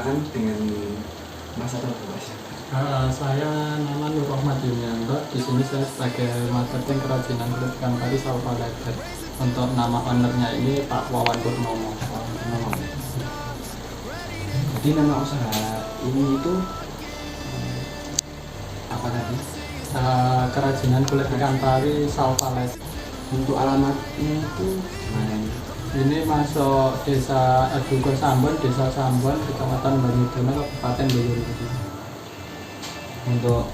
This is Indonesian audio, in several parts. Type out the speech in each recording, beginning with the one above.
perkenalkan dengan Mas atau Mas. Saya nama Nur Rahmat Yulianto. Di sini saya sebagai marketing kerajinan kulit ikan pari Salva Leather. Untuk nama ownernya ini Pak Wawan Purnomo. Jadi nama usaha ini itu apa tadi? Kerajinan kulit ikan pari Salva Leather. Untuk alamatnya itu mana ini? Ini masuk desa Dukur Sambon, desa Sambon, Kecamatan Banyudono, Kabupaten Boyolali. Untuk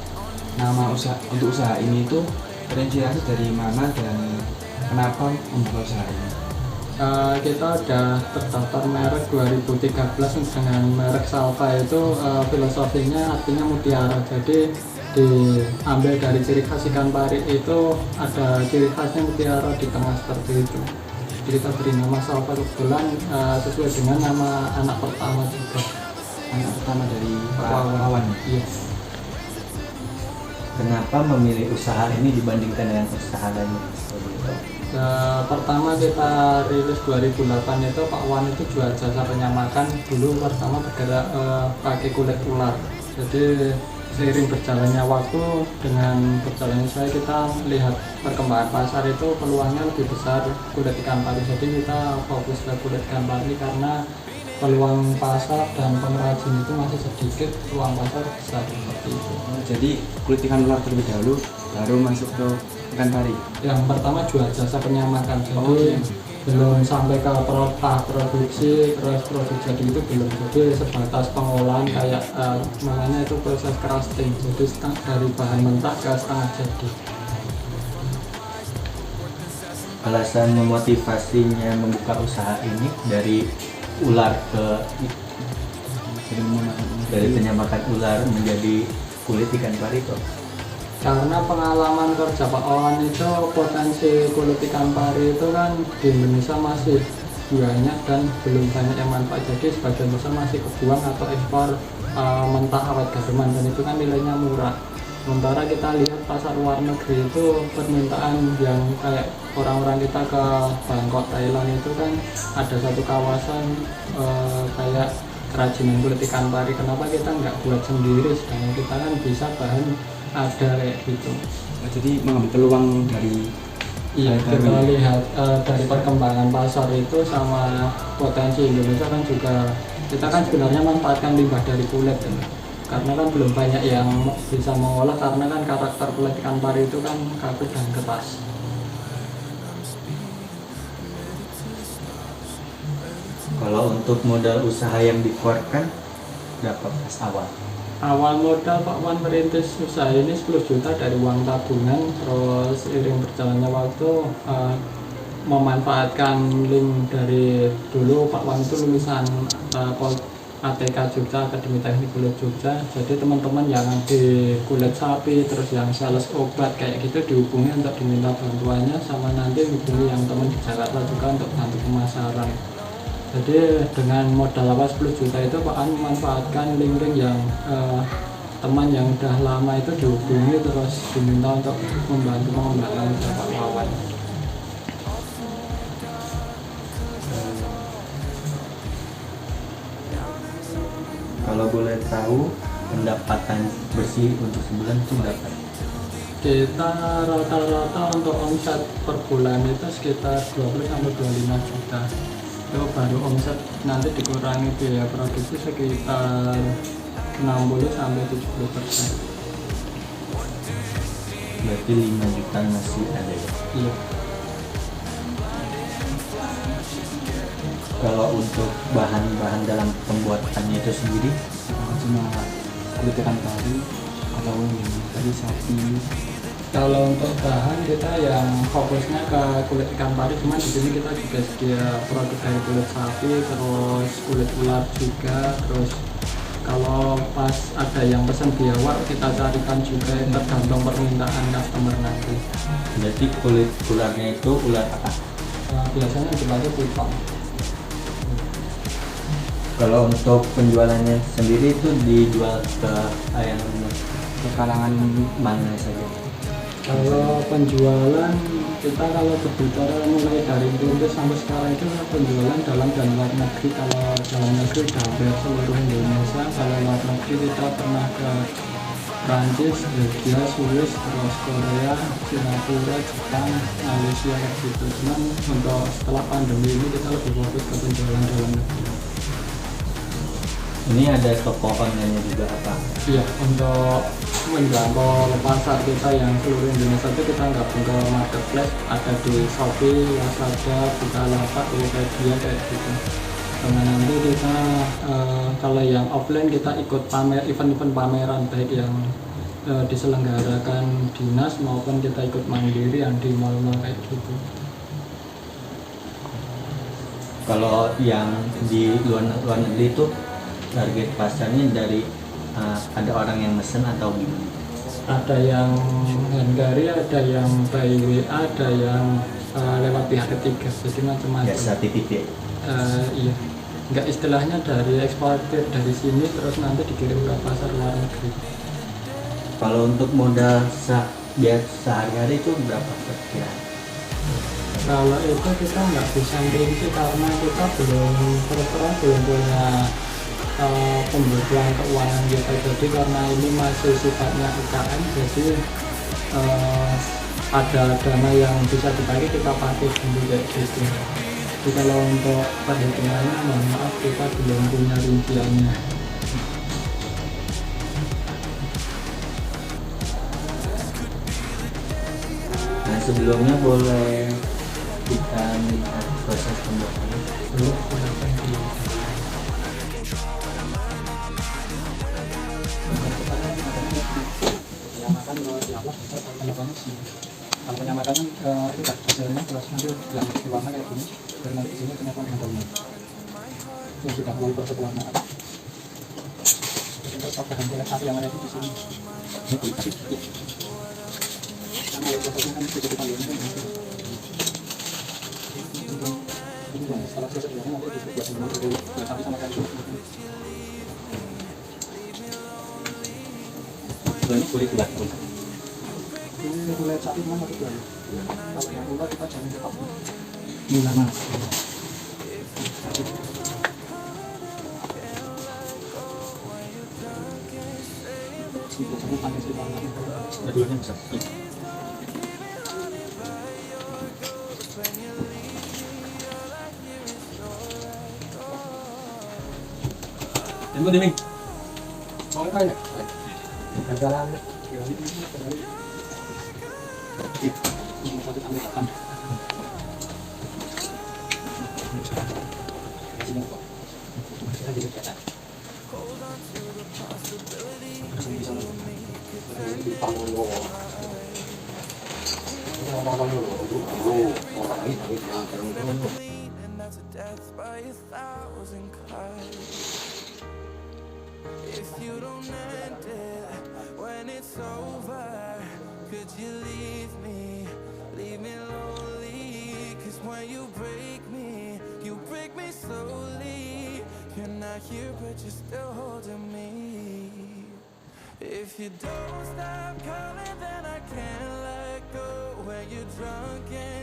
usaha ini itu terinspirasi dari mana dan kenapa membuka usaha ini? Kita udah terdaftar merek 2013 dengan merek Salva itu filosofinya artinya mutiara. Jadi diambil dari ciri khas ikan pari itu ada ciri khasnya mutiara di tengah seperti itu. Jadi kita beri nama Salva kebetulan sesuai dengan nama anak pertama juga. Anak pertama dari Pak Wawan. Wawan. Yes. Kenapa memilih usaha ini dibandingkan dengan usaha lainnya? Pertama kita rilis 2008 itu Pak Wan itu jual jasa penyamakan. Dulu pertama bergerak pakai kulit ular. Jadi seiring berjalannya waktu dengan berjalannya saya kita lihat perkembangan pasar itu peluangnya lebih besar kulit ikan pari. Jadi kita fokus ke kulit ikan pari karena peluang pasar dan pengrajin itu masih sedikit, peluang pasar besar seperti itu. Jadi kulit ikan ular terlebih dahulu baru masuk ke ikan pari. Yang pertama jual jasa penyamakan, jadi iya. belum sampai ke tahap produksi, terus produk jadi itu belum. Jadi sebatas pengolahan kayak namanya itu proses crusting, jadi dari bahan mentah ke setengah jadi. Alasan memotivasinya membuka usaha ini dari ular dari penyamakan ular menjadi kulit ikan pari kok. Karena pengalaman kerja Pak Wawan itu potensi kulit ikan pari itu kan di Indonesia masih banyak dan belum banyak yang manfaat. Jadi sebagian besar masih kebuang atau ekspor mentah awet gademan dan itu kan nilainya murah. Sementara kita lihat pasar luar negeri itu permintaan yang kayak orang-orang kita ke Bangkok, Thailand itu kan ada satu kawasan kayak kerajinan kulit ikan pari. Kenapa kita nggak buat sendiri sedangkan kita kan bisa bahan ada kayak gitu. Jadi mengambil peluang dari Iya, kita lihat dari perkembangan pasar itu sama potensi Indonesia kan juga kita kan sebenarnya manfaatkan limbah dari kulit ya. Karena kan belum banyak yang bisa mengolah karena kan karakter kulit ikan pari itu kan kaku dan keras. Kalau untuk modal usaha yang dikeluarkan berapa pas awal? Awal modal Pak Wan merintis usaha ini 10 juta dari uang tabungan, terus seiring berjalannya waktu memanfaatkan link dari dulu Pak Wan itu lulusan ATK Jogja, Akademi Teknik Kulit Jogja. Jadi teman-teman yang di kulit sapi, terus yang sales obat kayak gitu dihubungi untuk diminta bantuannya, sama nanti hubungi yang teman di Jakarta juga untuk bantu pemasaran. Jadi dengan modal awal 10 juta itu Pak An memanfaatkan link-link yang teman yang udah lama itu dihubungi terus diminta untuk membantu mengembangkan usaha Pak Wawan. Kalau boleh tahu pendapatan bersih untuk sebulan itu berapa? Kita rata-rata untuk omset per bulan itu sekitar 20-25 juta. Itu baru omset, nanti dikurangi biaya produksi sekitar 60-70%. Berarti 5 juta masih ada ya? Iya. Kalau untuk bahan-bahan dalam pembuatannya itu sendiri, cuma kulit ikan pari atau tadi sapi. Kalau untuk bahan kita yang fokusnya ke kulit ikan pari, cuman di sini kita juga sedia produk dari kulit sapi, terus kulit ular juga, terus kalau pas ada yang pesan biawak kita carikan juga tergantung permintaan customer nanti. berarti kulit ularnya itu ular apa? Biasanya dipakai pitong. Kalau untuk penjualannya sendiri itu dijual ke yang Ke kalangan mana saja? Kalau penjualan kita kalau berbicara mulai dari rintis sampai sekarang itu penjualan dalam dan luar negeri. Kalau dalam negeri udah hampir seluruh Indonesia. Kalau luar negeri kita pernah ke Prancis, Belgia, Swiss, terus Korea, Singapura, Jepang, Malaysia gitu. Cuman untuk setelah pandemi ini kita lebih fokus ke penjualan dalam negeri. Ini ada toko online-nya juga apa? Iya, untuk menjangkau pasar kita yang seluruh Indonesia itu kita gabung ke marketplace, ada di Shopee, Lazada, Bukalapak, Tokopedia kayak gitu. Karena nanti kita kalau yang offline kita ikut pamer, event-event pameran baik yang diselenggarakan dinas maupun kita ikut mandiri yang di mall-mall kayak gitu. Kalau yang di luar negeri itu target pasarnya dari ada orang yang mesen atau gimana? Ada yang handgari, ada yang by WA, ada yang lewat pihak ketiga, jadi macam-macam. Biasa titip ya? Iya, nggak istilahnya dari eksportir dari sini terus nanti dikirim ke pasar luar negeri. Kalau untuk modal biar sehari-hari itu berapa kira? Kalau itu kita nggak bisa rinci karena kita belum terus terang belum punya pembutuhan keuangan kita, jadi karena ini masih sifatnya UKM, jadi ada dana yang bisa dipakai kita pakai dulu kayak gitu. Jadi kalau untuk perhitungannya mohon maaf kita belum punya rinciannya. Nah sebelumnya boleh kita lihat proses pembuatannya. Belum Kalau makanan kita hasilnya terus nanti yang diwarna kayak gini, dan nanti sini kenapa handle yang sudah mulai berwarnaan. Untuk bahan kulit sapi yang ada di sini. Karena prosesnya kan bisa dipanggil ini kan. Setelah selesai diwarna nanti dibuat semua kulit sapi sama kayu. Ini kulit ulat. Ini kulit sapi mana itu? Kalau yang ular kita jangan cepat. Ini lama. Biasanya pakai sih banget. Dua-duanya bisa. Tunggu deh, Ming. Mau kan ya? Jalan. If you don't end it when it's over, could you leave me lonely? 'Cause when you break me slowly. You're not here but you're still holding me. If you don't stop calling then I can't let go. When you're drunk and